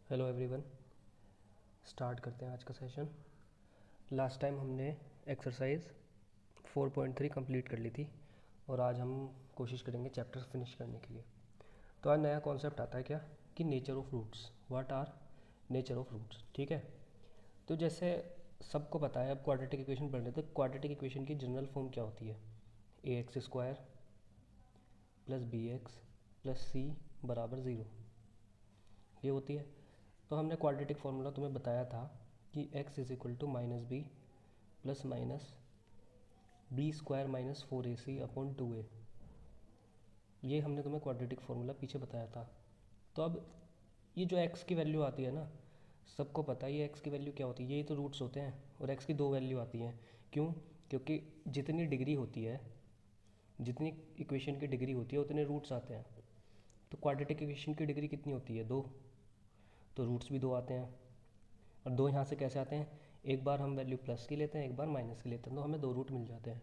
Hello everyone. Start करते हैं आज का सेशन। लास्ट टाइम हमने एक्सरसाइज 4.3 कंप्लीट कर ली थी और आज हम कोशिश करेंगे चैप्टर फिनिश करने के लिए। तो आज नया कॉन्सेप्ट आता है क्या कि nature of roots. What are nature of roots. ठीक है, तो जैसे सबको पता है, अब क्वाड्रेटिक इक्वेशन पढ़ लेते हैं। क्वाड्रेटिक इक्वेशन की जनरल फॉर्म क्या होती है? A x square plus b x plus c बराबर ज़ीरो, ये होती है। तो हमने क्वाड्रेटिक फार्मूला तुम्हें बताया था कि x is equal to minus B plus minus B square minus 4ac upon 2a। ये हमने तुम्हें क्वाड्रेटिक फार्मूला पीछे बताया था। तो अब ये जो x की वैल्यू आती है ना, सबको पता है ये x की वैल्यू क्या होती है। यही तो रूट्स होते हैं और x की दो वैल्यू आती हैं। क्यों? क्योंकि जितनी डिग्री होती है, जितनी इक्वेशन की डिग्री होती है उतने रूट्स आते हैं। तो क्वाड्रेटिक इक्वेशन की डिग्री कितनी होती है? दो, तो रूट्स भी दो आते हैं। और दो यहाँ से कैसे आते हैं? एक बार हम वैल्यू प्लस की लेते हैं, एक बार माइनस की लेते हैं, तो हमें दो रूट मिल जाते हैं।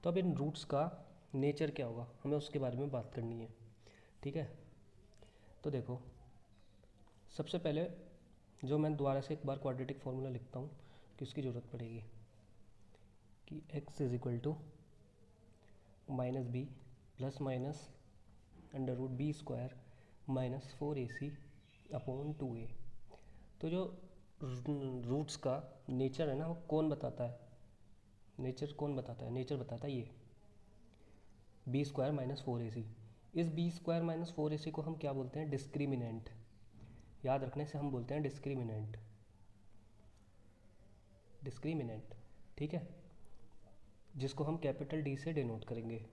तो अब इन रूट्स का नेचर क्या होगा, हमें उसके बारे में बात करनी है। ठीक है, तो देखो, सबसे पहले जो मैं दोबारा से एक बार क्वाड्रेटिक फार्मूला लिखता हूँ कि उसकी ज़रूरत पड़ेगी कि x is equal to minus B plus minus under root B square minus 4ac upon 2a। तो जो रूट्स का नेचर है ना, वो कौन बताता है? नेचर कौन बताता है? नेचर बताता है ये बी स्क्वायर माइनस 4ac। इस बी स्क्वायर माइनस 4ac को हम क्या बोलते हैं? डिस्क्रिमिनेंट। याद रखने से हम बोलते हैं डिस्क्रिमिनेंट। डिस्क्रिमिनेंट, ठीक है, जिसको हम कैपिटल डी से डिनोट करेंगे।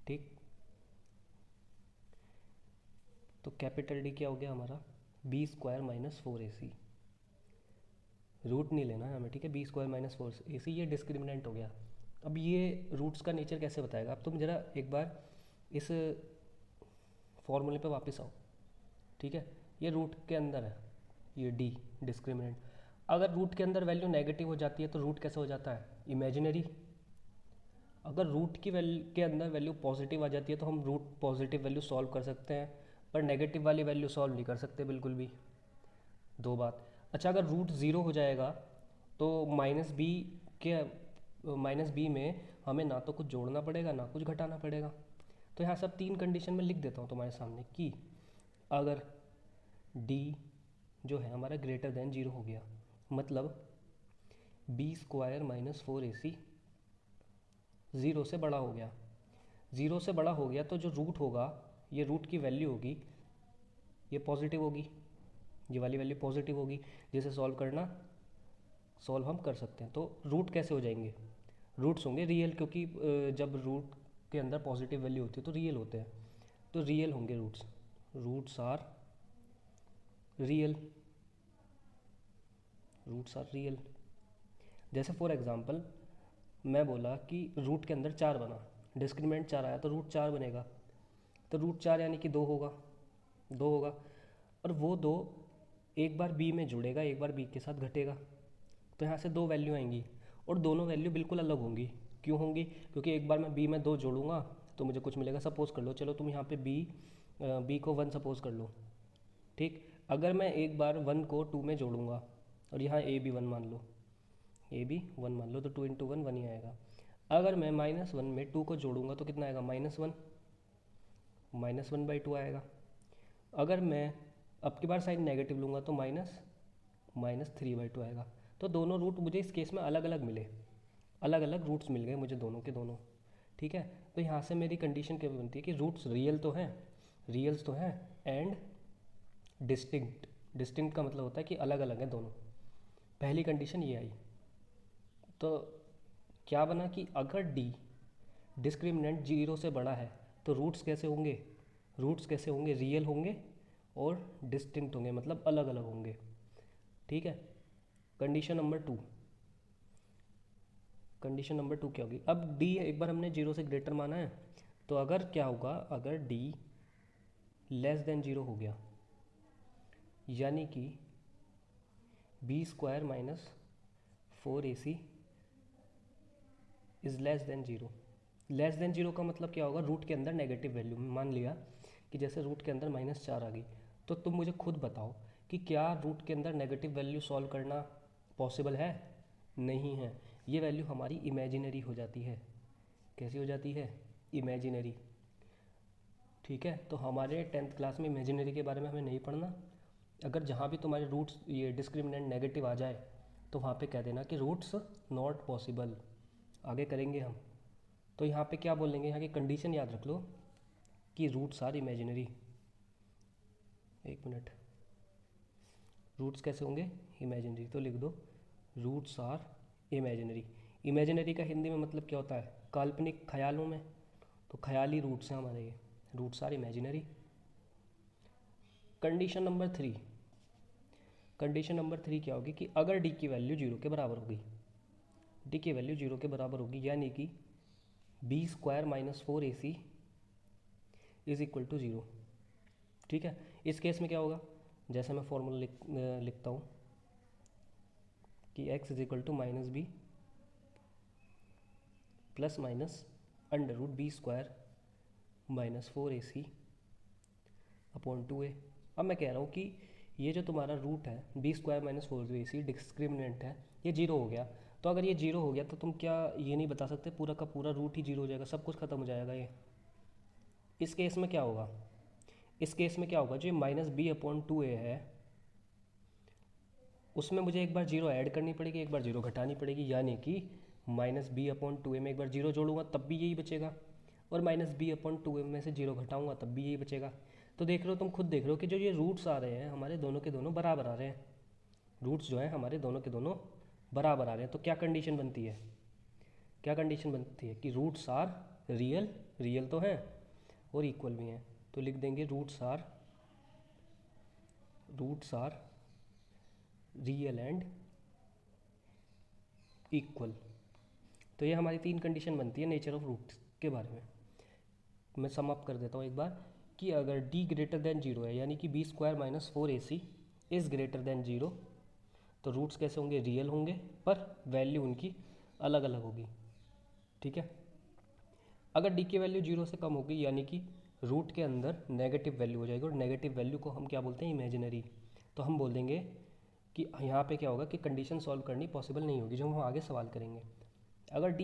ठीक, तो कैपिटल डी क्या हो गया हमारा? B square minus 4ac। Root नहीं लेना है हमें, ठीक है। बी स्क्वायर माइनस 4ac ये डिस्क्रिमिनेंट हो गया। अब ये रूट्स का नेचर कैसे बताएगा? अब तुम ज़रा एक बार इस फॉर्मूले पे वापस आओ। ठीक है, ये रूट के अंदर है, ये डी डिस्क्रिमिनेंट। अगर रूट के अंदर वैल्यू नेगेटिव हो जाती है तो रूट कैसे हो जाता है? इमेजिनरी। अगर रूट की वैल्यू के अंदर वैल्यू पॉजिटिव आ जाती है तो हम रूट पॉजिटिव वैल्यू सॉल्व कर सकते हैं, पर नेगेटिव वाली वैल्यू सॉल्व नहीं कर सकते बिल्कुल भी। दो बात। अच्छा, अगर रूट ज़ीरो हो जाएगा तो माइनस बी में हमें ना तो कुछ जोड़ना पड़ेगा ना कुछ घटाना पड़ेगा। तो यहाँ सब तीन कंडीशन में लिख देता हूँ तुम्हारे सामने कि अगर डी जो है हमारा ग्रेटर देन ज़ीरो हो गया, मतलब B square minus 4ac zero से बड़ा हो गया। ज़ीरो से बड़ा हो गया तो जो रूट होगा, ये रूट की वैल्यू होगी, ये पॉजिटिव होगी, ये वाली वैल्यू पॉजिटिव होगी, जिसे सॉल्व हम कर सकते हैं। तो रूट कैसे हो जाएंगे? रूट्स होंगे रियल, क्योंकि जब रूट के अंदर पॉजिटिव वैल्यू होती है तो रियल होते हैं, तो रियल होंगे roots. Roots are real. Roots are real. जैसे फॉर एग्जांपल मैं बोला कि रूट के अंदर चार बना, डिस्क्रिमिनेंट चार आया तो रूट चार बनेगा। तो रूट चार यानी कि दो होगा, दो होगा। और वो दो एक बार बी में जुड़ेगा, एक बार बी के साथ घटेगा। तो यहाँ से दो वैल्यू आएंगी और दोनों वैल्यू बिल्कुल अलग होंगी। क्यों होंगी? क्योंकि एक बार मैं बी में दो जोड़ूंगा तो मुझे कुछ मिलेगा। सपोज कर लो, चलो तुम यहाँ पे बी को वन सपोज कर लो। ठीक, अगर मैं एक बार वन को टू में जोड़ूंगा और यहाँ ए बी वन मान लो, ए बी वन मान लो, तो टू इंटू वन वन ही आएगा। अगर मैं माइनस वन में टू को जोड़ूंगा तो कितना आएगा? माइनस वन बाई टू आएगा। अगर मैं अब की बार साइन नेगेटिव लूँगा तो माइनस थ्री बाई टू आएगा। तो दोनों रूट मुझे इस केस में अलग अलग मिले, अलग अलग रूट्स मिल गए मुझे दोनों के दोनों। ठीक है, तो यहाँ से मेरी कंडीशन क्या बनती है कि रूट्स रियल तो हैं, रियल्स तो हैं, एंड डिस्टिंक्ट। डिस्टिंक्ट का मतलब होता है कि अलग अलग है दोनों। पहली कंडीशन ये आई। तो क्या बना कि अगर डी डिस्क्रिमिनेंट जीरो से बड़ा है तो रूट्स कैसे होंगे? रूट्स कैसे होंगे? रियल होंगे और डिस्टिंक्ट होंगे, मतलब अलग अलग होंगे। ठीक है, condition number two. Condition number two क्या होगी? अब डी एक बार हमने जीरो से ग्रेटर माना है, तो अगर क्या होगा, अगर डी लेस देन जीरो हो गया, यानी कि B square minus 4ac is less than zero. Less than zero का मतलब क्या होगा? रूट के अंदर नेगेटिव वैल्यू। मान लिया कि जैसे रूट के अंदर माइनस चार आ गई, तो तुम मुझे खुद बताओ कि क्या रूट के अंदर नेगेटिव वैल्यू सॉल्व करना पॉसिबल है? नहीं है। ये वैल्यू हमारी इमेजिनरी हो जाती है। कैसी हो जाती है? इमेजिनरी। ठीक है, तो हमारे 10th क्लास में इमेजिनरी के बारे में हमें नहीं पढ़ना। अगर जहाँ भी तुम्हारे रूट्स ये डिस्क्रिमिनेंट नेगेटिव आ जाए तो वहाँ पे कह देना कि रूट्स नॉट पॉसिबल। आगे करेंगे हम। तो यहाँ पे क्या बोलेंगे, यहाँ की कंडीशन याद रख लो कि रूट्स आर इमेजिनरी। एक मिनट, रूट्स कैसे होंगे? इमेजिनरी। तो लिख दो रूट्स आर इमेजिनरी। इमेजिनरी का हिंदी में मतलब क्या होता है? काल्पनिक, ख्यालों में। तो ख्याली रूट्स हैं हमारे, ये roots are imaginary. Condition number 3, condition number 3 क्या होगी कि अगर डी की वैल्यू 0 के बराबर होगी, डी की वैल्यू 0 के बराबर होगी, यानी कि B square minus 4ac is equal to 0। ठीक है, इस केस में क्या होगा? जैसे मैं फॉर्मूला लिखता हूँ कि x is equal to minus B plus minus under root B square minus 4ac upon 2a। अब मैं कह रहा हूँ कि ये जो तुम्हारा रूट है B square minus 4ac discriminant है, ये 0 हो गया। तो अगर ये 0 हो गया तो तुम क्या ये नहीं बता सकते पूरा का पूरा रूट ही 0 हो जाएगा, सब कुछ खत्म हो जाएगा ये? इस केस में क्या होगा? इस केस में क्या होगा, जो माइनस बी अपॉन 2a है उसमें मुझे एक बार 0 ऐड करनी पड़ेगी, एक बार 0 घटानी पड़ेगी, यानी कि माइनस बी अपॉन 2a में एक बार 0 जोड़ूंगा तब भी यही बचेगा, और माइनस बी अपॉन 2a में से 0 घटाऊंगा तब भी यही बचेगा। तो देख रहे हो, तुम खुद देख रहे हो कि जो ये रूट्स आ रहे हैं हमारे दोनों के दोनों बराबर आ रहे हैं। रूट्स जो हैं हमारे दोनों के दोनों बराबर आ रहे हैं। तो क्या कंडीशन बनती है? क्या कंडीशन बनती है कि रूट्स आर रियल, रियल तो हैं और इक्वल भी हैं। तो लिख देंगे roots are real and equal. तो ये हमारी 3 कंडीशन बनती है नेचर ऑफ रूट्स के बारे में। मैं सम अप कर देता हूँ एक बार कि अगर d ग्रेटर देन 0 है, यानी कि B square minus 4ac is greater than 0, तो रूट्स कैसे होंगे? रियल होंगे, पर वैल्यू उनकी अलग अलग होगी। ठीक है, अगर d की वैल्यू 0 से कम होगी यानी कि रूट के अंदर नेगेटिव वैल्यू हो जाएगी, और नेगेटिव वैल्यू को हम क्या बोलते हैं? इमेजिनरी। तो हम बोल देंगे कि यहाँ पे क्या होगा कि कंडीशन सॉल्व करनी पॉसिबल नहीं होगी, जो हम आगे सवाल करेंगे। अगर d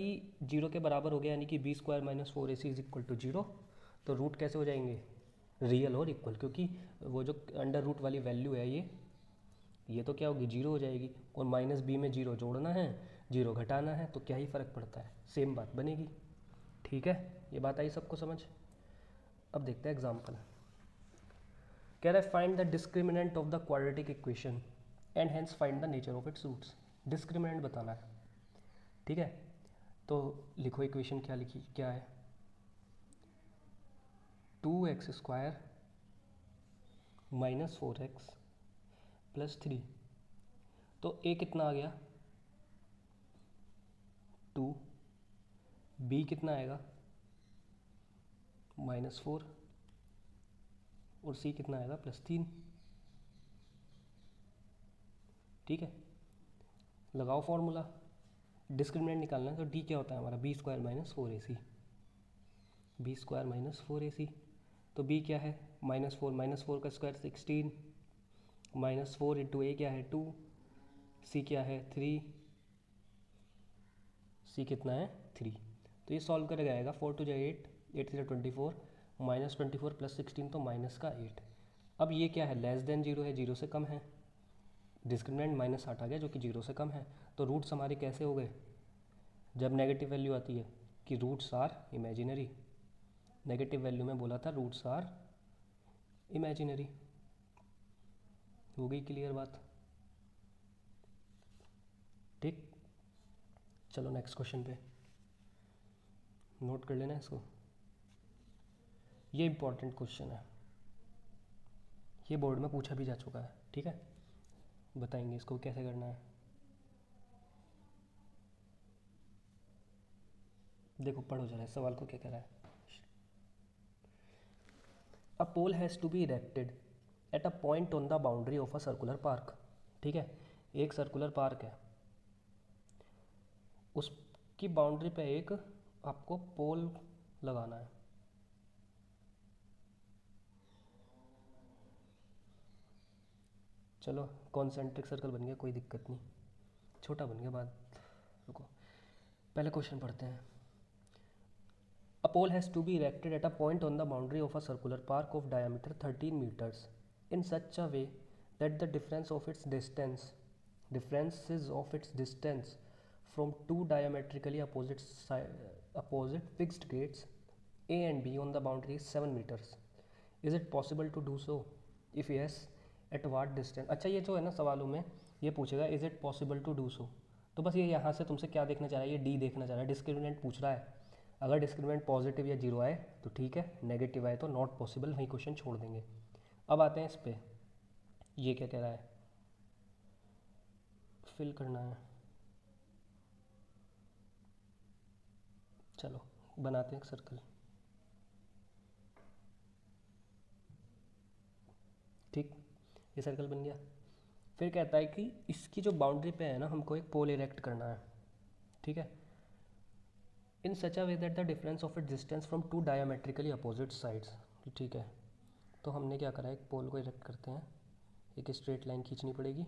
0 के बराबर हो गया यानी कि B square minus 4ac is equal to 0, तो रूट कैसे हो जाएंगे? रियल और इक्वल, क्योंकि वो जो अंडर रूट वाली वैल्यू है ये तो क्या होगी? 0 हो जाएगी, और माइनस बी में 0 जोड़ना है, 0 घटाना है, तो क्या ही फ़र्क पड़ता है, सेम बात बनेगी। ठीक है, ये बात आई सबको समझ? अब देखते हैं एग्जाम्पल। कह रहा है find the discriminant of the quadratic equation and hence find the nature of its roots. Discriminant बताना है। ठीक है, तो लिखो इक्वेशन क्या लिखी, क्या है? 2x square minus 4x plus 3। तो a कितना आ गया? 2। b कितना आएगा? -4। और c कितना आएगा? +3। ठीक है, लगाओ फॉर्मूला। डिस्क्रिमिनेंट निकालना है तो d क्या होता है हमारा? B square minus 4ac। B square minus 4ac, तो b क्या है? -4 का स्क्वायर 16, -4 इंटू a क्या है? 2, c क्या है? 3, c कितना है? 3। तो ये सॉल्व करेगा आएगा 4 टू 8, 8 से 24, -24 प्लस 16 तो माइनस का 8। अब ये क्या है? लेस देन 0 है, 0 से कम है। डिस्क्रिमिनेंट -8 आ गया जो कि 0 से कम है। तो रूट्स हमारे कैसे हो गए जब नेगेटिव वैल्यू आती है? कि roots are imaginary. Negative value में बोला था रूट्स आर इमेजिनरी। हो गई क्लियर बात? ठीक, चलो नेक्स्ट क्वेश्चन पे। नोट कर लेना इसको, ये इंपॉर्टेंट क्वेश्चन है, ये बोर्ड में पूछा भी जा चुका है। ठीक है, बताएंगे इसको कैसे करना है। देखो पढ़ो जरा इस सवाल को क्या कह रहा है। A pole has to be erected at a point on the boundary of a circular park. ठीक है, एक सर्कुलर पार्क है, उसकी बाउंड्री पे एक आपको पोल लगाना है। चलो कॉन्सेंट्रिक सर्कल बन गया, कोई दिक्कत नहीं, छोटा बन गया बात। रुको पहले क्वेश्चन पढ़ते हैं। A pole has to be erected at a point on the boundary of a circular park of diameter 13 meters in such a way that the differences of its distance from two diametrically opposite fixed gates A and B on the boundary is 7 meters. Is it possible to do so? If yes, at what distance? अच्छा ये जो है ना सवालों में ये पूछेगा is it possible to do so, तो बस ये यहाँ से तुमसे क्या देखना चाह रहा है, ये डी देखना चाह रहा है, डिस्क्रिमिनेंट पूछ रहा है। अगर डिस्क्रिमिनेंट पॉजिटिव या जीरो आए तो ठीक है, नेगेटिव आए तो नॉट पॉसिबल, वहीं क्वेश्चन छोड़ देंगे। अब आते हैं इस पे, ये क्या कह रहा है, फिल करना है। चलो बनाते हैं एक सर्कल, ठीक, ये सर्कल बन गया। फिर कहता है कि इसकी जो बाउंड्री पे है ना, हमको एक पोल इरेक्ट करना है, ठीक है, in such a way that the difference of it distance from two diametrically opposite sides, ठीक है। तो हमने क्या करा, एक पोल को इरेक्ट करते हैं, एक स्ट्रेट लाइन खींचनी पड़ेगी,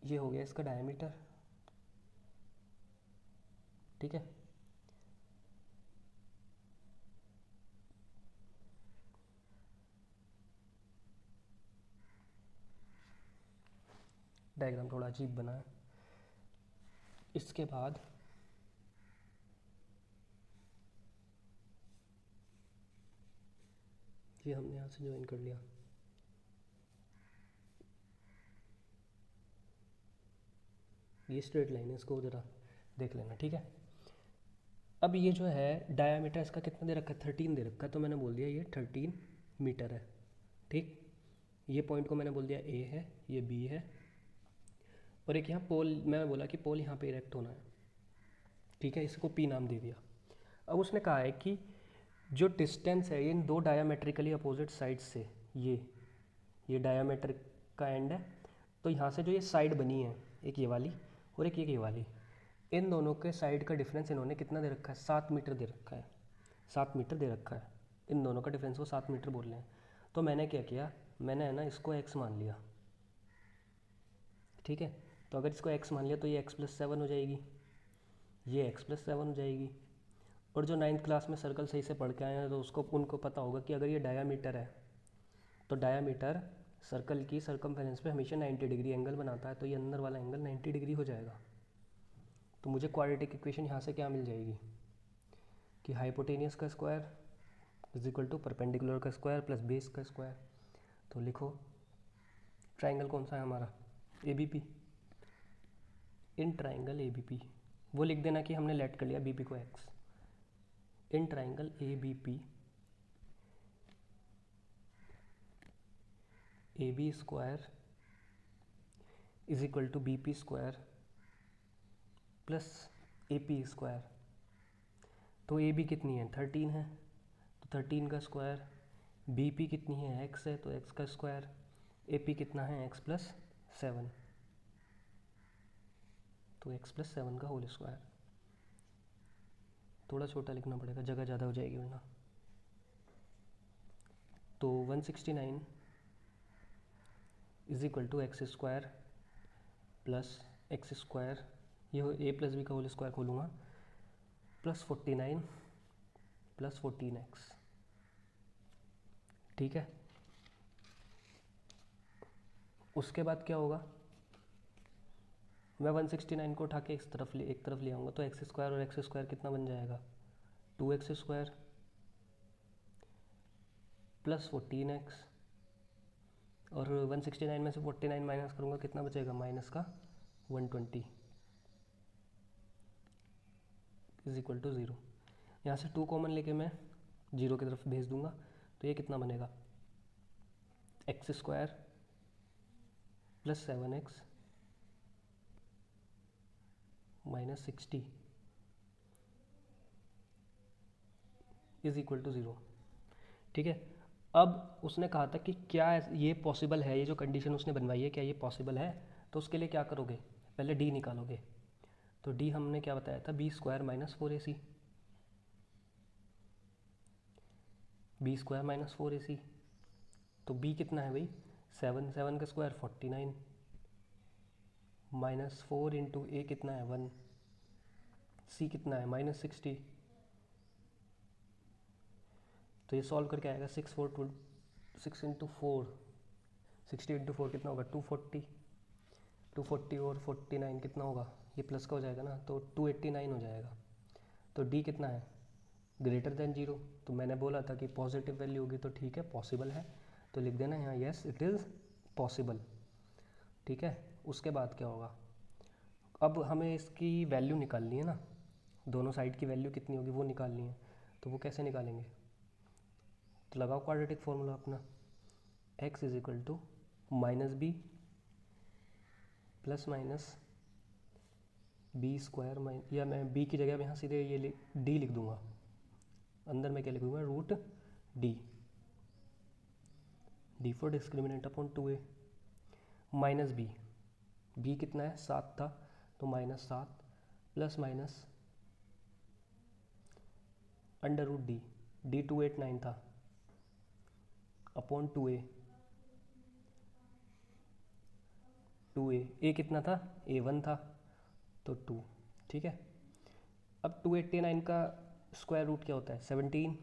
ये हो गया इसका डायमीटर, ठीक है। डायग्राम थोड़ा अजीब बना है। इसके बाद ये हमने यहाँ से ज्वाइन कर लिया, ये स्ट्रेट लाइन है, इसको ज़रा देख लेना, ठीक है। अब ये जो है डायामीटर इसका कितना दे रखा है, 13 दे रखा है, तो मैंने बोल दिया ये 13 मीटर है, ठीक। ये पॉइंट को मैंने बोल दिया ए है, ये बी है, और एक यहाँ पोल, मैंने बोला कि पोल यहाँ पे इरेक्ट होना है, ठीक है, इसको पी नाम दे दिया। अब उसने कहा है कि जो डिस्टेंस है इन दो डायामेट्रिकली अपोजिट साइड्स से, ये डायामीटर का एंड है, तो यहाँ से जो ये साइड बनी है, एक ये वाली और एक ये वाली, इन दोनों के साइड का डिफरेंस इन्होंने कितना दे रखा है, 7 मीटर दे रखा है, 7 मीटर दे रखा है, इन दोनों का डिफरेंस वो 7 मीटर बोल रहे हैं। तो मैंने क्या किया, मैंने है ना इसको x मान लिया, ठीक है। तो अगर इसको x मान लिया तो ये x+7 हो जाएगी, ये x+7 हो जाएगी। और जो 9th क्लास में सर्कल सही से पढ़ के आए हैं तो उनको पता होगा कि अगर ये डायामीटर है तो डायामीटर सर्कल की सर्कमफेरेंस पे हमेशा 90 डिग्री एंगल बनाता है, तो ये अंदर वाला एंगल 90 डिग्री हो जाएगा। तो मुझे क्वाड्रेटिक इक्वेशन यहाँ से क्या मिल जाएगी कि हाइपोटेनियस का square is equal to perpendicular का स्क्वायर प्लस बेस का स्क्वायर। तो लिखो ट्राइंगल कौन सा है हमारा, ABP। इन ट्राइंगल ABP, वो लिख देना कि हमने लेट कर लिया BP को x। In triangle ABP AB square is equal to BP square plus AP square. तो AB कितनी है, 13 है, तो 13 का स्क्वायर, BP कितनी है, x है, तो x का स्क्वायर, AP कितना है, x+7, तो x+7 का होल स्क्वायर। थोड़ा छोटा लिखना पड़ेगा, जगह ज़्यादा हो जाएगी वरना। तो 169 is equal to x square plus x square, ये a+b का होल स्क्वायर खोलूँगा, प्लस 49 प्लस 14x, ठीक है। उसके बाद क्या होगा, मैं 169 को उठा के एक तरफ ले आऊँगा, तो एक्स स्क्वायर और एक्स स्क्वायर कितना बन जाएगा, 2x स्क्वायर प्लस 14x, और 169 में से 49 माइनस करूँगा, कितना बचेगा, माइनस का 120 इज इक्वल टू 0। यहाँ से 2 कॉमन लेके मैं 0 की तरफ भेज दूँगा, तो ये कितना बनेगा, x square plus 7x minus 60 is equal to 0, ठीक है। अब उसने कहा था कि क्या ये पॉसिबल है, ये जो कंडीशन उसने बनवाई है क्या ये पॉसिबल है, तो उसके लिए क्या करोगे, पहले d निकालोगे। तो d हमने क्या बताया था, b square minus 4ac, b square minus 4ac, तो b कितना है भाई 7, 7 का स्क्वायर 49 माइनस 4 इंटू ए कितना है 1, c कितना है -60। तो ये सॉल्व करके आएगा 6 इंटू 4 60 इंटू 4 कितना होगा 240, 240 और 49 कितना होगा, ये प्लस का हो जाएगा ना, तो 289 हो जाएगा। तो डी कितना है ग्रेटर देन 0। तो मैंने बोला था कि पॉजिटिव वैल्यू होगी तो ठीक है पॉसिबल है, तो लिख देना यहाँ यस इट इज़ पॉसिबल। ठीक है, उसके बाद क्या होगा, अब हमें इसकी वैल्यू निकालनी है ना, दोनों साइड की वैल्यू कितनी होगी वो निकालनी है। तो वो कैसे निकालेंगे, तो लगाओ क्वाड्रेटिक फॉर्मूला अपना, x is equal to minus B plus minus B square, या मैं b की जगह यहाँ सीधे ये d लिख दूंगा, अंदर में क्या लिखूंगा root d, d for discriminant upon 2a minus b कितना है 7 था तो -7 plus minus under root d 289 था अपॉन 2a कितना था a1 था तो 2। ठीक है, अब 289 का स्क्वायर रूट क्या होता है 17,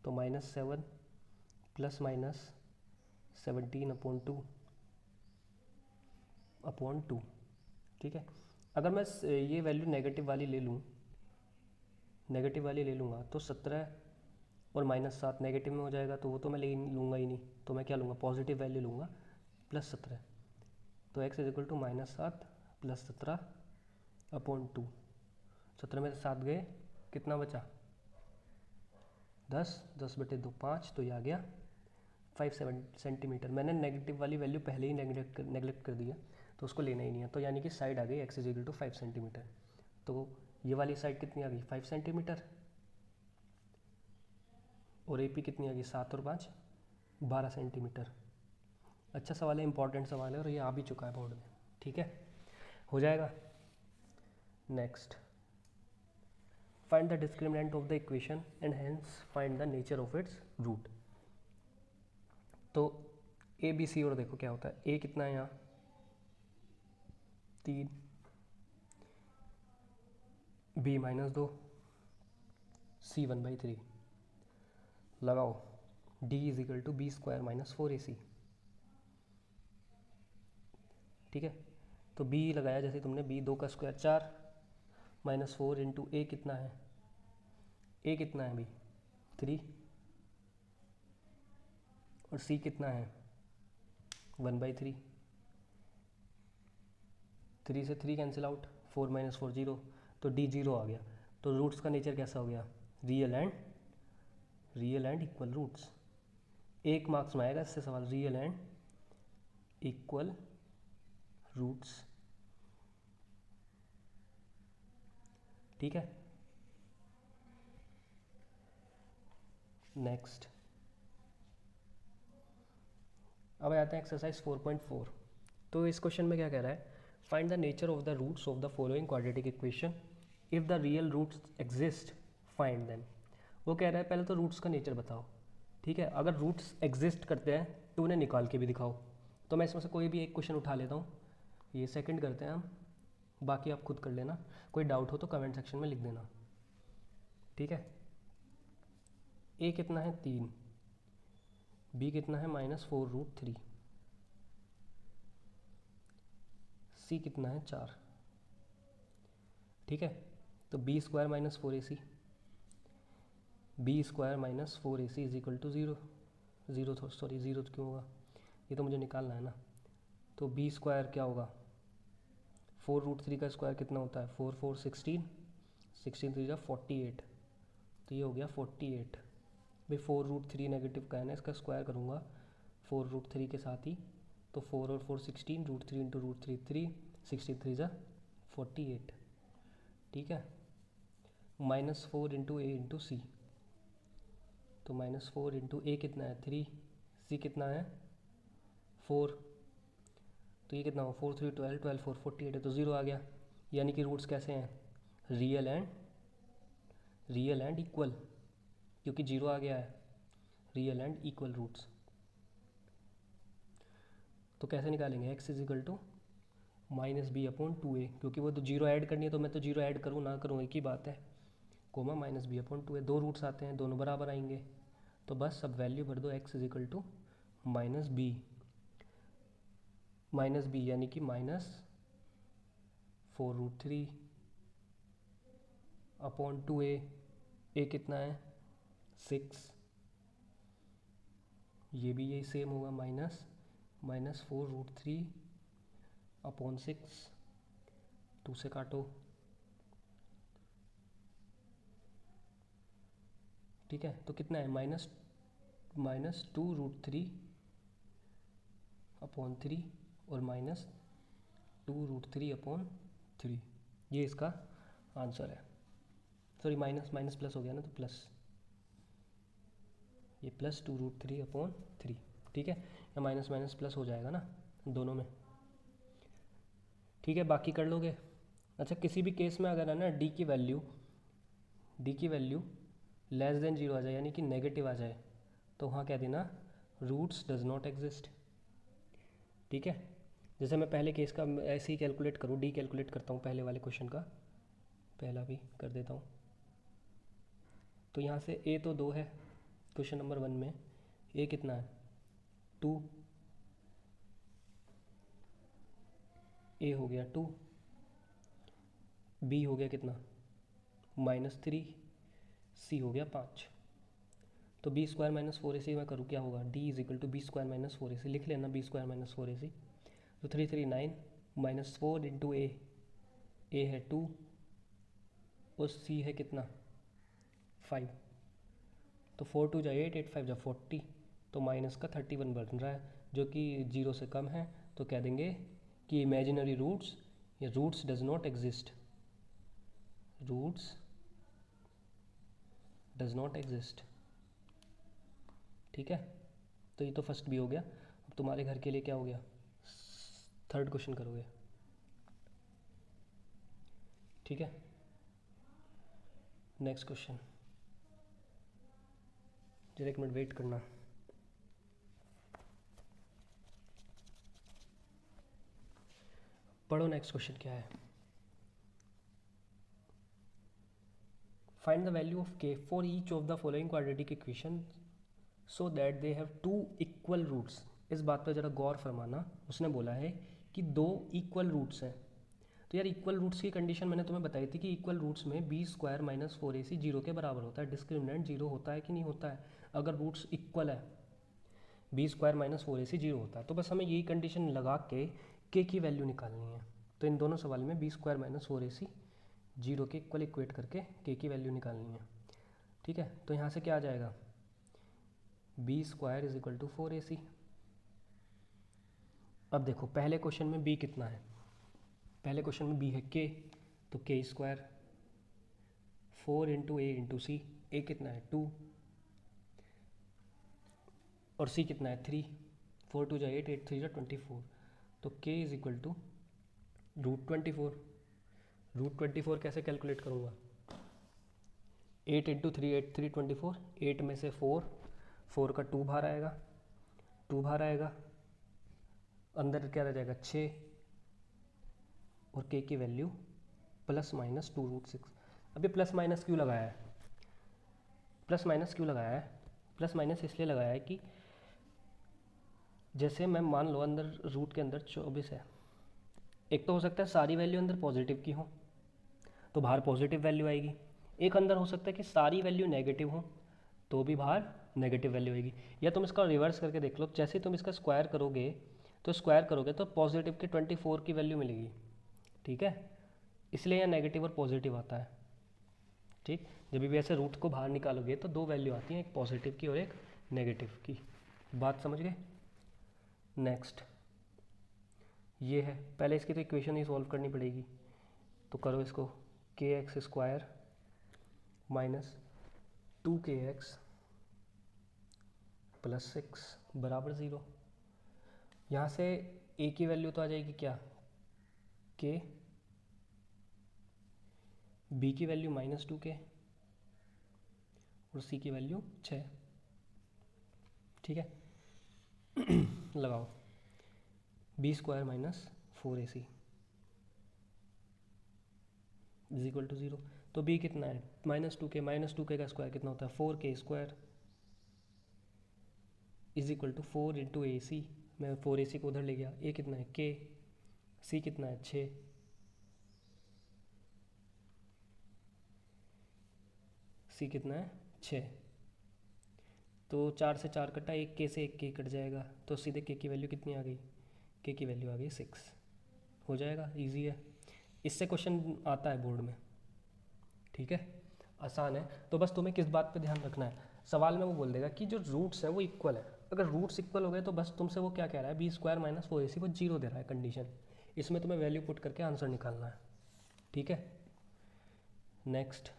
तो -7 प्लस माइनस 17 अपॉन 2। ठीक है, अगर मैं ये वैल्यू नेगेटिव वाली ले लूँगा तो 17 और -7 नेगेटिव में हो जाएगा, तो वो तो मैं ले लूँगा ही नहीं, तो मैं क्या लूँगा पॉजिटिव वैल्यू लूँगा +17। तो x is equal to -7 plus 17 upon 2। 17 में से 7 गए कितना बचा 10 बटे 2 5, तो ये आ गया 5 सेंटीमीटर। मैंने नेगेटिव वाली वैल्यू पहले ही नेगलेक्ट कर दिया, तो उसको लेना ही नहीं है, तो यानी कि साइड आ गई x is equal to 5 centimetre. तो ये वाली साइड कितनी आ गई 5 सेंटीमीटर, और AP कितनी आ गई 7 और 5 12 सेंटीमीटर। अच्छा सवाल है, इंपॉर्टेंट सवाल है और ये आ भी चुका है बोर्ड में। ठीक है, हो जाएगा। Next, find the discriminant of the equation and hence find the nature of its root. तो ABC और देखो क्या होता है, A कितना है यहाँ 3, B -2, C 1/3, लगाओ D is equal to B square -4AC। ठीक है, तो B लगाया जैसे तुमने, B 2 का स्क्वायर 4 -4 इंटू A कितना है, A कितना है B 3, और C कितना है 1/3, 3 से 3 कैंसिल आउट, 4 - 4 0, तो D 0 आ गया। तो रूट्स का नेचर कैसा हो गया रियल एंड इक्वल रूट्स। एक मार्क्स में आएगा इससे सवाल, रियल एंड इक्वल रूट्स। ठीक है, नेक्स्ट अब आते हैं एक्सरसाइज 4.4। तो इस क्वेश्चन में क्या कह रहा है, find the nature of the roots of the following quadratic equation, if the real roots exist find them. वो कह रहा है पहले तो रूट्स का नेचर बताओ। ठीक है, अगर रूट्स एग्जिस्ट करते हैं तो उन्हें निकाल के भी दिखाओ। तो मैं इसमें से कोई भी एक क्वेश्चन उठा लेता हूँ, ये सेकंड करते हैं हम, बाकी आप खुद कर लेना, कोई डाउट हो तो कमेंट सेक्शन में लिख देना। ठीक है, A कितना है 3, B कितना है -4√3, C कितना है 4। ठीक है, तो B square -4AC, B square -4AC is equal to 0, zero क्यों होगा, ये तो मुझे निकालना है ना। तो B स्क्वायर क्या होगा 4√3 का स्क्वायर कितना होता है 4 4 16, 16 3 जा 48, तो ये हो गया 48। भाई 4√3 नेगेटिव का है ना, इसका स्क्वायर करूँगा 4√3 के साथ ही, तो 4 और 4 16, √3 इंटू √3 3, 16 3 जा 48। ठीक है, -4 इंटू A इंटू C, तो -4 इंटू A कितना है 3, C कितना है 4, तो ये कितना हो 4 3 12, 12 4 48 है, तो 0 आ गया। यानी कि रूट्स कैसे हैं रियल एंड इक्वल, क्योंकि 0 आ गया है, रियल एंड इक्वल रूट्स। तो कैसे निकालेंगे, x is equal to minus B upon 2a, क्योंकि वो तो जीरो ऐड करनी है तो मैं तो जीरो ऐड करूँ ना करूँ एक ही बात है, comma minus B upon 2a, दो रूट्स आते हैं दोनों बराबर आएंगे, तो बस अब वैल्यू भर दो x is equal to minus B यानी कि माइनस 4√3 अपॉन 2a, a कितना है 6, ये भी यही सेम होगा माइनस 4√3 अपॉन 6, 2 से काटो, ठीक है, तो कितना है माइनस 2√3 अपॉन 3 और माइनस 2√3 अपॉन 3, ये इसका आंसर है। सॉरी माइनस माइनस प्लस हो गया ना, तो प्लस, ये प्लस 2√3 अपॉन 3, ठीक है, या माइनस माइनस प्लस हो जाएगा ना दोनों में, ठीक है, बाकी कर लोगे। अच्छा, किसी भी केस में अगर है ना डी की वैल्यू लेस देन जीरो आ जाए यानी कि नेगेटिव आ जाए, तो वहाँ क्या देना, रूट्स डज नॉट एग्जिस्ट, ठीक है। जैसे मैं पहले केस का ऐसे ही कैलकुलेट करूँ, डी कैलकुलेट करता हूँ पहले वाले क्वेश्चन का, पहला भी कर देता हूँ। तो यहाँ से ए तो 2 है क्वेश्चन नंबर 1 में, ए कितना है 2, ए हो गया 2, बी हो गया कितना -3, सी हो गया 5, तो बी स्क्वायर माइनस 4ac मैं करूँ क्या होगा, D is equal to B square minus 4ac, लिख लेना बी स्क्वायर माइनस 4ac, तो 3 3 9 -4 इंटू ए है 2 और सी है कितना 5, तो 4 2 जा 8, 8 5 जा 40, तो माइनस का 31 बन रहा है जो कि 0 से कम है, तो कह देंगे कि इमेजिनरी रूट्स या roots does not exist, roots does not exist, ठीक है। तो ये तो फर्स्ट भी हो गया, अब तुम्हारे घर के लिए क्या हो गया, थर्ड क्वेश्चन करोगे, ठीक है। नेक्स्ट क्वेश्चन, जरा एक मिनट वेट करना, पढ़ो नेक्स्ट क्वेश्चन क्या है। Find the value of k for each of the following quadratic equation so that they have 2 equal roots. इस बात पर ज़रा गौर फरमाना, उसने बोला है कि 2 इक्वल रूट्स हैं, तो यार इक्वल रूट्स की कंडीशन मैंने तुम्हें बताई थी कि इक्वल रूट्स में बी स्क्वायर माइनस 4ac 0 के बराबर होता है, डिस्क्रिमिनेंट 0 होता है कि नहीं होता है, अगर रूट्स इक्वल है बी स्क्वायर माइनस 4ac 0 होता है, तो बस हमें यही कंडीशन लगा के k की वैल्यू निकालनी है। तो इन दोनों सवाल में बी स्क्वायर माइनस 4ac 0 के इक्वल इक्वेट करके k की वैल्यू निकालनी है, ठीक है। तो यहाँ से क्या आ जाएगा, B square is equal to 4ac। अब देखो पहले क्वेश्चन में b कितना है, पहले क्वेश्चन में b है k, तो k स्क्वायर 4 इंटू ए इंटू सी, ए कितना है 2 और c कितना है 3, 4 2 जा 8, 8 3 जा 24, तो k इज इक्वल टू √24। √24 कैसे कैलकुलेट करूँगा, 8 इंटू 3 8 3 24, 8 में से 4 का 2 बाहर आएगा, 2 बाहर आएगा, अंदर क्या रह जाएगा 6 और k की वैल्यू प्लस माइनस 2√6। अब ये प्लस माइनस क्यों लगाया है, प्लस माइनस क्यों लगाया है, प्लस माइनस इसलिए लगाया है कि जैसे मैं मान लो अंदर रूट के अंदर 24 है, एक तो हो सकता है सारी वैल्यू अंदर पॉजिटिव की हो तो बाहर पॉजिटिव वैल्यू आएगी, एक अंदर हो सकता है कि सारी वैल्यू नेगेटिव हो तो भी बाहर नेगेटिव वैल्यू आएगी, या तुम इसका रिवर्स करके देख लो, जैसे तुम इसका स्क्वायर करोगे तो पॉजिटिव के 24 की वैल्यू मिलेगी, ठीक है, इसलिए यह नेगेटिव और पॉजिटिव आता है, ठीक। जब भी ऐसे रूट को बाहर निकालोगे तो दो वैल्यू आती हैं, एक पॉजिटिव की और एक नेगेटिव की, बात समझ गए। नेक्स्ट ये है, पहले इसकी तो इक्वेशन ही सॉल्व करनी पड़ेगी, तो करो इसको, के x square minus 2kx plus 6 बराबर 0। यहाँ से a की वैल्यू तो आ जाएगी क्या k, b की वैल्यू -2k और c की वैल्यू 6, ठीक है। लगाओ, B square minus 4ac is equal to 0। तो बी कितना है, -2k, -2k का स्क्वायर कितना होता है 4k square is equal to 4 into a c. मैं 4ac को उधर ले गया, ए कितना है k, सी कितना है 6, सी कितना है 6। तो 4 से 4 कटा, 1k से 1k कट जाएगा, तो सीधे k की वैल्यू कितनी आ गई, k की वैल्यू आ गई 6। हो जाएगा, इजी है, इससे क्वेश्चन आता है बोर्ड में, ठीक है, आसान है। तो बस तुम्हें किस बात पे ध्यान रखना है, सवाल में वो बोल देगा कि जो रूट्स हैं वो इक्वल है। अगर रूट्स इक्वल हो गए तो बस तुमसे वो क्या कह रहा है, बी स्क्वायर माइनस 4ac वो 0 दे रहा है कंडीशन, इसमें तुम्हें वैल्यू पुट करके आंसर निकालना है, ठीक है। नेक्स्ट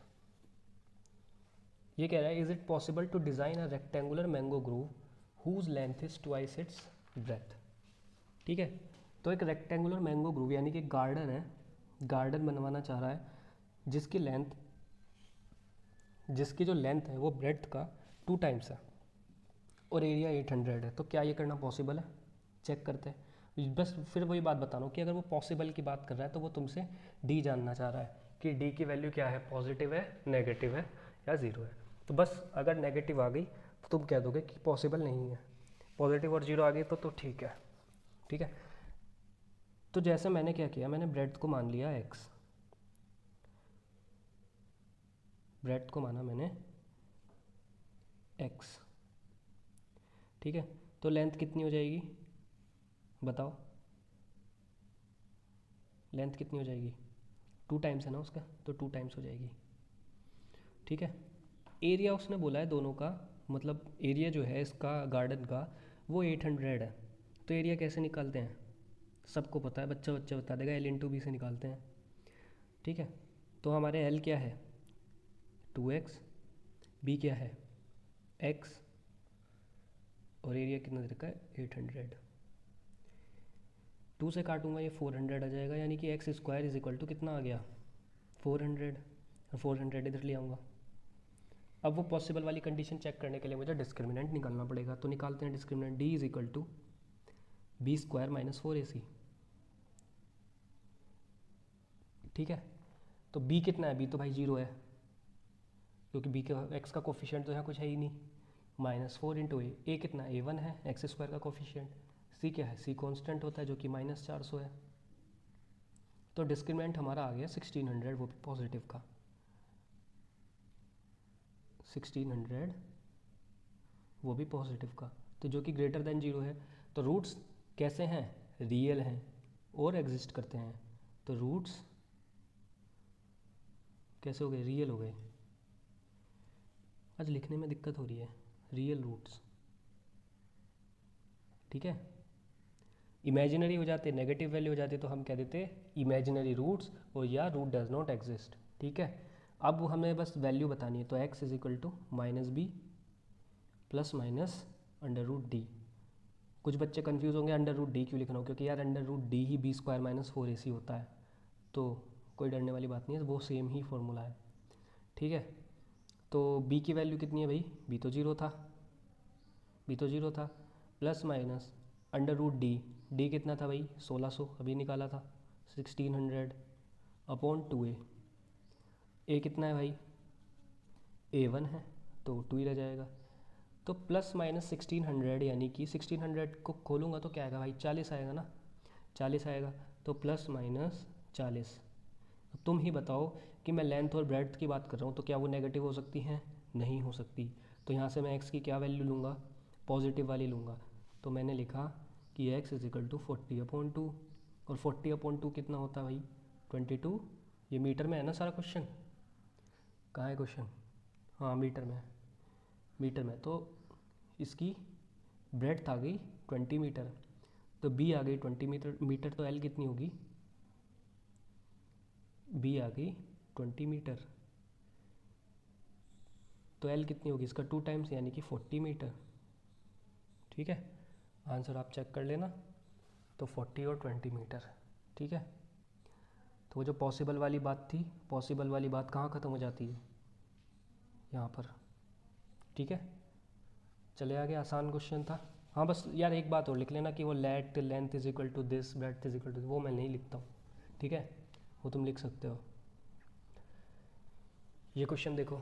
ये कह रहा है, is it possible to design a rectangular mango grove whose length is twice its breadth, ठीक है। तो एक रेक्टेंगुलर मैंगो ग्रूव यानी कि गार्डन है, गार्डन बनवाना चाह रहा है जिसकी जो लेंथ है वो ब्रेथ का 2 टाइम्स है और एरिया 800 है। तो क्या ये करना पॉसिबल है, चेक करते हैं। बस फिर वही बात बता रहा हूँ कि अगर वो पॉसिबल की बात कर रहा है तो वो तुमसे डी जानना चाह रहा है कि डी की वैल्यू क्या है, पॉजिटिव है, नेगेटिव है या ज़ीरो है। तो बस अगर नेगेटिव आ गई तो तुम कह दोगे कि पॉसिबल नहीं है, पॉजिटिव और जीरो आ गई तो ठीक है, ठीक है। तो जैसे मैंने क्या किया, मैंने ब्रेथ को मान लिया एक्स, ब्रेथ को माना मैंने एक्स, ठीक है। तो लेंथ कितनी हो जाएगी बताओ, लेंथ कितनी हो जाएगी, 2 टाइम्स है ना उसका, तो 2 टाइम्स हो जाएगी, ठीक है। एरिया उसने बोला है दोनों का, मतलब एरिया जो है इसका गार्डन का वो 800 है। तो एरिया कैसे निकालते हैं, सबको पता है, बच्चा बच्चा बता देगा, L इंटू बी से निकालते हैं, ठीक है। तो हमारे L क्या है 2x, बी क्या है x, और एरिया कितना दे रखा है 800। 2 से काटूंगा ये 400 आ जाएगा, यानी कि x square is equal to कितना आ गया 400, और 400 इधर ले आऊँगा। अब वो पॉसिबल वाली कंडीशन चेक करने के लिए मुझे डिस्क्रिमिनेंट निकालना पड़ेगा, तो निकालते हैं discriminant, D is equal to B square minus 4ac, ठीक है। तो b कितना है, b तो भाई 0 है क्योंकि b का x का कोफिशिएंट तो यहाँ कुछ है ही नहीं, -4 इंटू ए कितना है a1 है, एक्स स्क्वायर का कोफिशिएंट, c क्या है, c कांस्टेंट होता है जो कि -400 है। तो डिस्क्रिमिनेंट हमारा आ गया 1600, वो भी पॉजिटिव का 1600, वो भी पॉजिटिव का, तो जो कि ग्रेटर देन 0 है। तो रूट्स कैसे हैं, रियल हैं और एग्जिस्ट करते हैं। तो रूट्स कैसे हो गए, रियल हो गए। आज लिखने में दिक्कत हो रही है, रियल रूट्स, ठीक है। इमेजिनरी हो जाते, नेगेटिव वैल्यू हो जाती तो हम कह देते इमेजिनरी रूट्स और या रूट डज नॉट एग्जिस्ट, ठीक है। अब हमें बस वैल्यू बतानी है, तो x is equal to -b plus minus √d। कुछ बच्चे कंफ्यूज होंगे √d क्यों लिख रहा हूँ, क्योंकि यार √d ही b स्क्वायर माइनस 4ac होता है, तो कोई डरने वाली बात नहीं है, वो सेम ही फॉर्मूला है, ठीक है। तो b की वैल्यू कितनी है भाई, b तो 0 था, प्लस माइनस √d, d कितना था भाई 1600 अभी निकाला था, 1600 अपॉन 2a, a कितना है भाई a1 है तो 2 ही रह जाएगा। तो प्लस माइनस 1600 यानी कि 1600 को खोलूँगा तो क्या आएगा भाई 40 आएगा ना, 40 आएगा, तो प्लस माइनस 40। अब तुम ही बताओ कि मैं लेंथ और ब्रेड्थ की बात कर रहा हूँ तो क्या वो नेगेटिव हो सकती हैं, नहीं हो सकती। तो यहाँ से मैं x की क्या वैल्यू लूँगा, पॉजिटिव वाली लूँगा। तो मैंने लिखा कि x इज इक्वल टू 40/2, और 40/2 कितना होता है भाई 22। ये मीटर में है ना सारा क्वेश्चन, कहाँ है क्वेश्चन, हाँ मीटर में है, मीटर में। तो इसकी ब्रेड्थ आ गई 20 मीटर, तो b आ गई 20 मीटर, तो l कितनी होगी, b आ गई 20 मीटर, तो l कितनी होगी इसका 2 टाइम्स यानी कि 40 मीटर, ठीक है। आंसर आप चेक कर लेना, तो 40 और 20 मीटर, ठीक है। तो वो जो पॉसिबल वाली बात थी, पॉसिबल वाली बात कहाँ ख़त्म हो जाती है, यहाँ पर, ठीक है। चले आगे, आसान क्वेश्चन था, हाँ बस यार एक बात और लिख लेना कि वो let length is equal to this, breadth is equal to, वो मैं नहीं लिखता हूँ, ठीक है, वो तुम लिख सकते हो। ये क्वेश्चन देखो,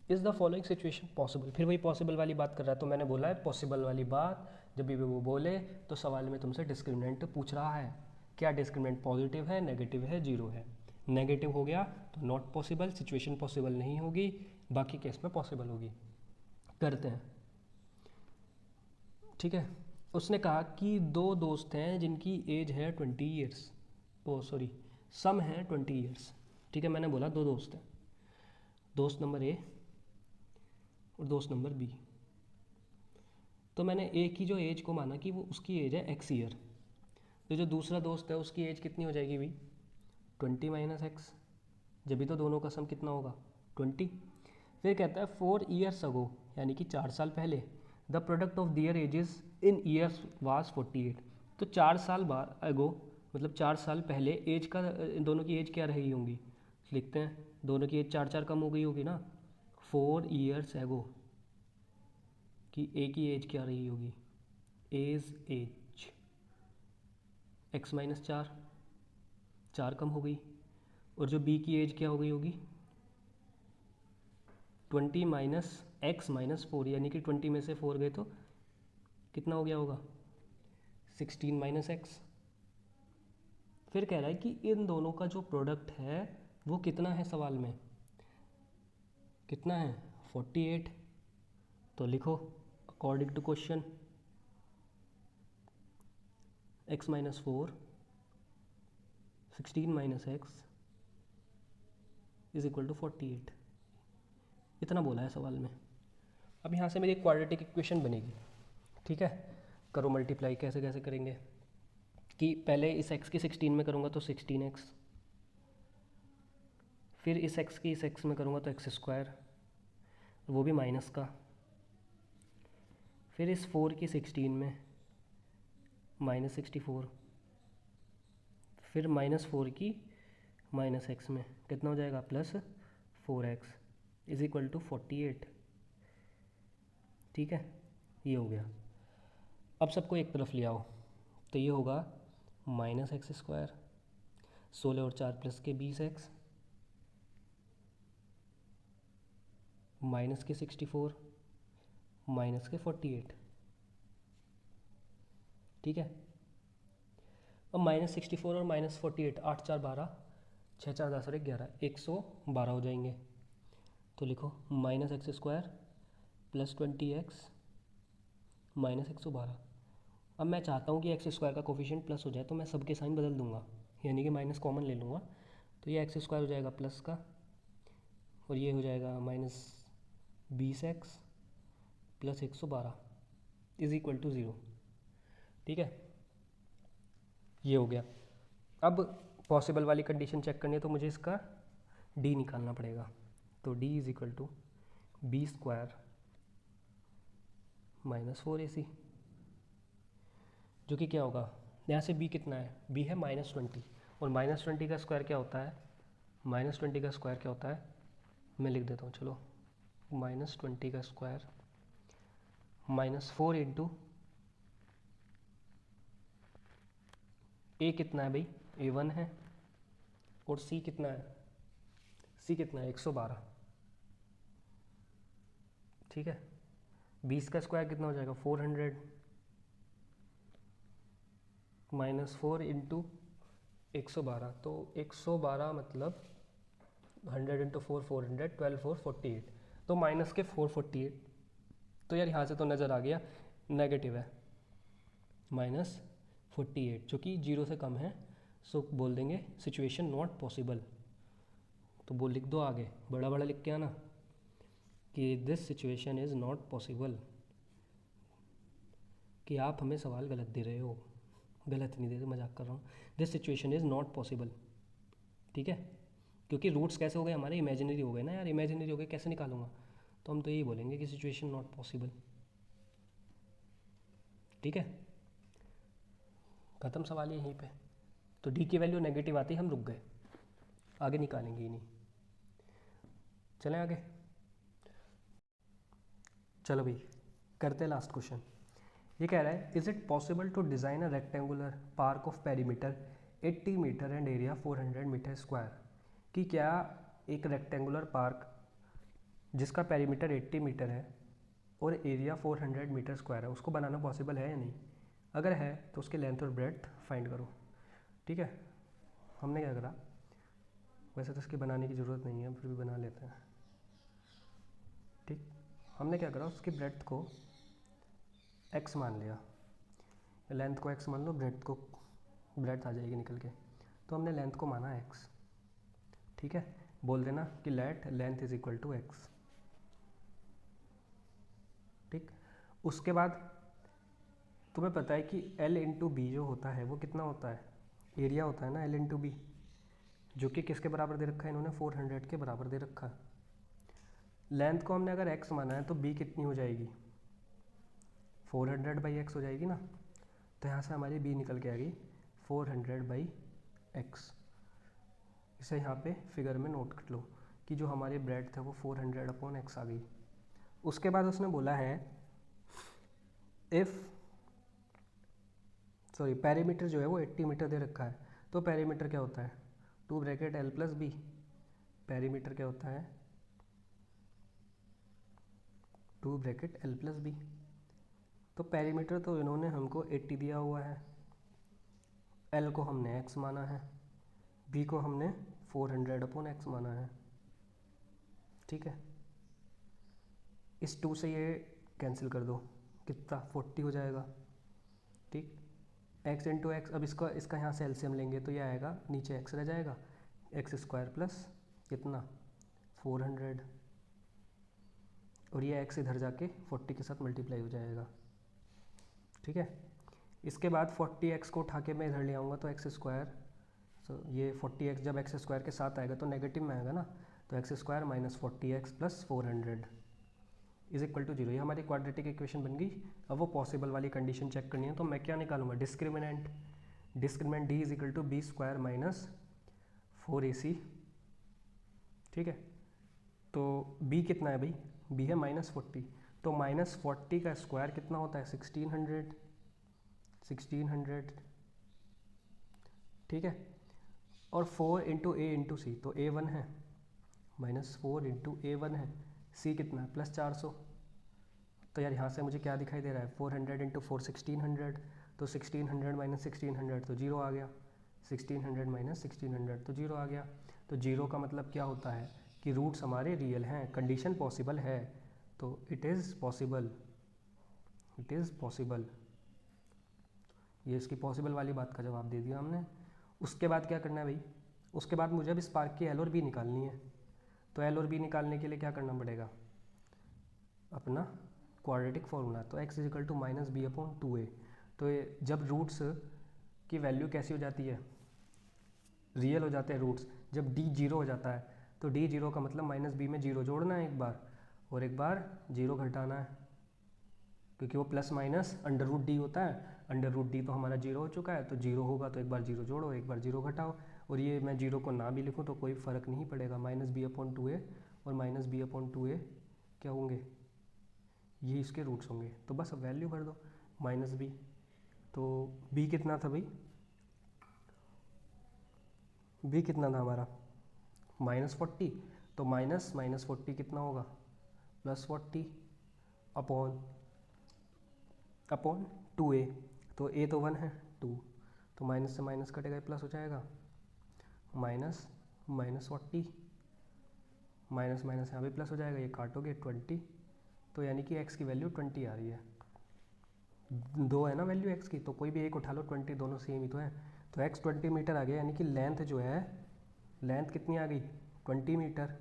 is the following situation possible, फिर वही पॉसिबल वाली बात कर रहा है, तो मैंने बोला है पॉसिबल वाली बात जब भी वो बोले तो सवाल में तुमसे डिस्क्रिमिनेंट पूछ रहा है, क्या डिस्क्रिमिनेंट पॉजिटिव है, नेगेटिव है, जीरो है। नेगेटिव हो गया तो नॉट पॉसिबल, सिचुएशन पॉसिबल नहीं होगी, बाकी केस में पॉसिबल होगी। करते हैं, ठीक है। उसने कहा कि दो दोस्त हैं जिनकी एज है 20 ईयर्स, ओ सॉरी सम है 20 ईयर्स, ठीक है। मैंने बोला दो दोस्त हैं, दोस्त नंबर ए और दोस्त नंबर बी। तो मैंने ए की जो एज को माना कि वो उसकी एज है एक्स ईयर, तो जो दूसरा दोस्त है उसकी एज कितनी हो जाएगी भाई, 20 माइनस एक्स, जब भी तो दोनों का सम कितना होगा 20। फिर कहता है 4 ईयर्स अगो, यानी कि 4 साल पहले, the product of their ages in years was 48। तो 4 साल बाद अगो मतलब 4 साल पहले एज का, दोनों की एज क्या रही होंगी, लिखते हैं, दोनों की एज 4 4 कम हो गई होगी ना। 4 ईयर्स एगो कि ए की एज क्या रही होगी, एज एक्स माइनस 4, 4 कम हो गई, और जो बी की एज क्या हो गई होगी 20 माइनस एक्स माइनस 4, यानी कि 20 में से 4 गए तो कितना हो गया होगा 16 माइनस एक्स। फिर कह रहा है कि इन दोनों का जो प्रोडक्ट है वो कितना है, सवाल में कितना है 48। तो लिखो according to question x minus 4 16 minus x is equal to 48, इतना बोला है सवाल में। अब यहाँ से मेरी एक क्वाड्रेटिक इक्वेशन बनेगी, ठीक है। करो मल्टीप्लाई, कैसे कैसे करेंगे कि पहले इस x की 16 में करूँगा तो 16x, फिर इस x की इस x में करूँगा तो एक्स स्क्वायर, वो भी माइनस का, फिर इस 4 की 16 में माइनस 64, फिर माइनस 4 की माइनस एक्स में कितना हो जाएगा plus 4x is equal to 48, ठीक है। ये हो गया। अब सबको एक तरफ ले आओ, तो ये होगा माइनस एक्स स्क्वायर, 16 और 4 प्लस के 20x, माइनस के 64, माइनस के 48, ठीक है। अब माइनस 64 और माइनस 48, 8 4 12, 6 4 10 और 11, 112 हो जाएंगे। तो लिखो minus x square plus 20x minus 112। अब मैं चाहता हूँ कि एक्स स्क्वायर का कोफिशिएंट प्लस हो जाए, तो मैं सबके साइन बदल दूंगा, यानी कि माइनस कॉमन ले लूँगा, तो ये एक्स स्क्वायर हो जाएगा प्लस का, और ये हो जाएगा minus 20x plus 112 is equal to 0, ठीक है। ये हो गया। अब पॉसिबल वाली कंडीशन चेक करनी है, तो मुझे इसका डी निकालना पड़ेगा, तो D is equal to B square minus 4ac, जो कि क्या होगा, यहाँ से b कितना है, b है -20, और -20 का स्क्वायर क्या होता है, -20 का स्क्वायर क्या होता है, मैं लिख देता हूँ चलो, -20 का स्क्वायर -4 इंटू a कितना है भाई, a1 है, और c कितना है, c कितना है 112, ठीक है। 20 का स्क्वायर कितना हो जाएगा 400, -4 इंटू 112, तो 112 मतलब 100 इंटू 4 400, 12 4 48, तो माइनस के 448। तो यार यहाँ से तो नज़र आ गया नेगेटिव है, -48 जो कि 0 से कम है, सो बोल देंगे सिचुएशन नॉट पॉसिबल। तो वो लिख दो आगे, बड़ा बड़ा लिख के आना कि this situation is not possible, कि आप हमें सवाल गलत दे रहे हो, गलत नहीं दे रहे, मजाक कर रहा हूँ, this situation is not possible, ठीक है। क्योंकि रूट्स कैसे हो गए हमारे, इमेजिनरी हो गए ना यार, इमेजिनरी हो गए कैसे निकालूंगा, तो हम तो यही बोलेंगे कि सिचुएशन नॉट पॉसिबल, ठीक है। ख़त्म सवाल यहीं पे। तो डी की वैल्यू नेगेटिव आती, हम रुक गए, आगे निकालेंगे ही नहीं। चलें आगे, चलो भाई करते हैं लास्ट क्वेश्चन। ये कह रहा है is it possible to design a rectangular park of perimeter 80 metre and area 400 metre square, कि क्या एक रेक्टेंगुलर पार्क जिसका पेरीमीटर 80 मीटर है और एरिया 400 मीटर स्क्वायर है उसको बनाना पॉसिबल है या नहीं? अगर है तो उसके लेंथ और ब्रेड्थ फाइंड करो। ठीक है, हमने क्या करा, वैसे तो इसके बनाने की ज़रूरत नहीं है, फिर भी बना लेते हैं। ठीक, हमने क्या करा, उसकी ब्रेड्थ को x मान लिया, लेंथ को x मान लो, ब्रेड्थ आ जाएगी निकल के, तो हमने लेंथ को माना x। ठीक है, बोल देना कि let length is equal to x। ठीक, उसके बाद तुम्हें पता है कि L इंटू बी जो होता है वो कितना होता है, एरिया होता है ना L इंटू बी, जो कि किसके बराबर दे रखा है इन्होंने, 400 के बराबर दे रखा है। लेंथ को हमने अगर x माना है तो b कितनी हो जाएगी, 400 बाई एक्स हो जाएगी ना, तो यहाँ से हमारी b निकल के आ गई 400 बाई एक्स। इसे यहाँ पे फिगर में नोट कर लो कि जो हमारी ब्रेड्थ है वो 400 अपॉन एक्स आ गई। उसके बाद उसने बोला है पेरीमीटर जो है वो 80 मीटर दे रखा है, तो पेरीमीटर क्या होता है, 2 bracket L plus B. Perimeter क्या होता है, 2 ब्रैकेट L प्लस बी। तो पेरीमीटर तो इन्होंने हमको 80 दिया हुआ है, L को हमने x माना है, b को हमने 400 अपॉन एक्स माना है। ठीक है, इस 2 से ये कैंसिल कर दो, कितना 40 हो जाएगा। ठीक, x इंटू एक्स, अब इसका यहाँ से एलसीएम लेंगे तो ये आएगा, नीचे x रह जाएगा, एक्स स्क्वायर प्लस कितना 400, और ये x इधर जाके 40 के साथ मल्टीप्लाई हो जाएगा। ठीक है, इसके बाद 40x को उठा के मैं इधर ले आऊँगा तो एक्स स्क्वायर, ये 40x जब एक्स स्क्वायर के साथ आएगा तो नेगेटिव में आएगा ना, तो x square minus 40x plus 400 is equal to 0। ये हमारी क्वाड्रेटिक इक्वेशन बन गई। अब वो पॉसिबल वाली कंडीशन चेक करनी है, तो मैं क्या निकालूंगा, discriminant d is equal to B square minus 4ac। ठीक है, तो b कितना है भाई, b है -40, तो -40 का स्क्वायर कितना होता है 1600। ठीक है, और 4 इंटू ए इंटू सी, तो a1 है, -4 इंटू a1 है, c कितना है +400। तो यार यहाँ से मुझे क्या दिखाई दे रहा है, 400 इंटू 4 1600, तो 1600 माइनस 1600 तो 0 आ गया, 1600 माइनस 1600 तो 0 आ गया। तो 0 का मतलब क्या होता है कि रूट्स हमारे रियल हैं, कंडीशन पॉसिबल है, तो इट इज़ पॉसिबल। ये इसकी पॉसिबल वाली बात का जवाब दे दिया हमने। उसके बाद क्या करना है भाई, उसके बाद मुझे अब इस पार्क की एल और बी निकालनी है, तो एल और बी निकालने के लिए क्या करना पड़ेगा, अपना क्वाड्रेटिक फॉर्मूला, तो x is equal to minus B upon 2a। तो जब रूट्स की वैल्यू कैसी हो जाती है, रियल हो जाते हैं रूट्स, जब d 0 हो जाता है, तो d 0 का मतलब माइनस बी में 0 जोड़ना है एक बार, और एक बार 0 घटाना है, क्योंकि वो plus minus under root D होता है, अंडर रूट डी तो हमारा 0 हो चुका है, तो 0 होगा तो एक बार 0 जोड़ो, एक बार 0 घटाओ, और ये मैं 0 को ना भी लिखूँ तो कोई फ़र्क नहीं पड़ेगा, माइनस बी अपॉन 2a और माइनस बी अपॉन 2a क्या होंगे, ये इसके रूट्स होंगे। तो बस अब वैल्यू भर दो माइनस बी, तो b कितना था भाई, b कितना था हमारा -40, तो माइनस -40 कितना होगा +40 अपॉन 2a, तो a तो 1 है 2, तो माइनस से माइनस कटेगा प्लस हो जाएगा, माइनस -40 माइनस माइनस यहाँ भी प्लस हो जाएगा, ये काटोगे 20, तो यानी कि x की वैल्यू 20 आ रही है। 2 है ना वैल्यू x की, तो कोई भी एक उठा लो, 20 दोनों सेम ही तो है, तो x 20 मीटर आ गया, यानी कि लेंथ जो है, लेंथ कितनी आ गई 20 मीटर,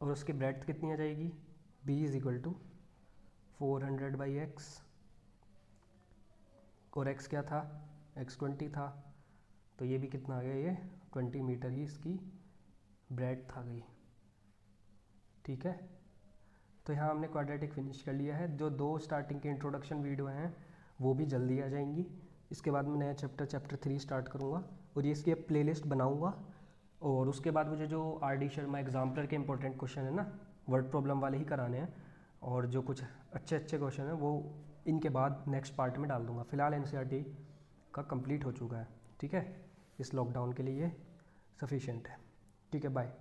और उसकी ब्रेड्थ कितनी आ जाएगी, b is equal to 400 by x, और x क्या था, x 20 था, तो ये भी कितना आ गया, ये 20 मीटर ही इसकी ब्रेड्थ आ गई। ठीक है, तो यहाँ हमने क्वाड्रेटिक फिनिश कर लिया है। जो 2 स्टार्टिंग के इंट्रोडक्शन वीडियो हैं वो भी जल्दी आ जाएंगी, इसके बाद मैं नया चैप्टर 3 स्टार्ट करूँगा, और ये इसकी प्ले लिस्ट बनाऊँगा, और उसके बाद मुझे जो RD शर्मा एग्जाम्पलर के इंपॉर्टेंट क्वेश्चन है ना, वर्ड प्रॉब्लम वाले ही कराने हैं, और जो कुछ अच्छे अच्छे क्वेश्चन हैं वो इनके बाद नेक्स्ट पार्ट में डाल दूंगा। फ़िलहाल एनसीईआरटी का कंप्लीट हो चुका है, ठीक है। इस लॉकडाउन के लिए ये सफिशिएंट है, ठीक है। बाय।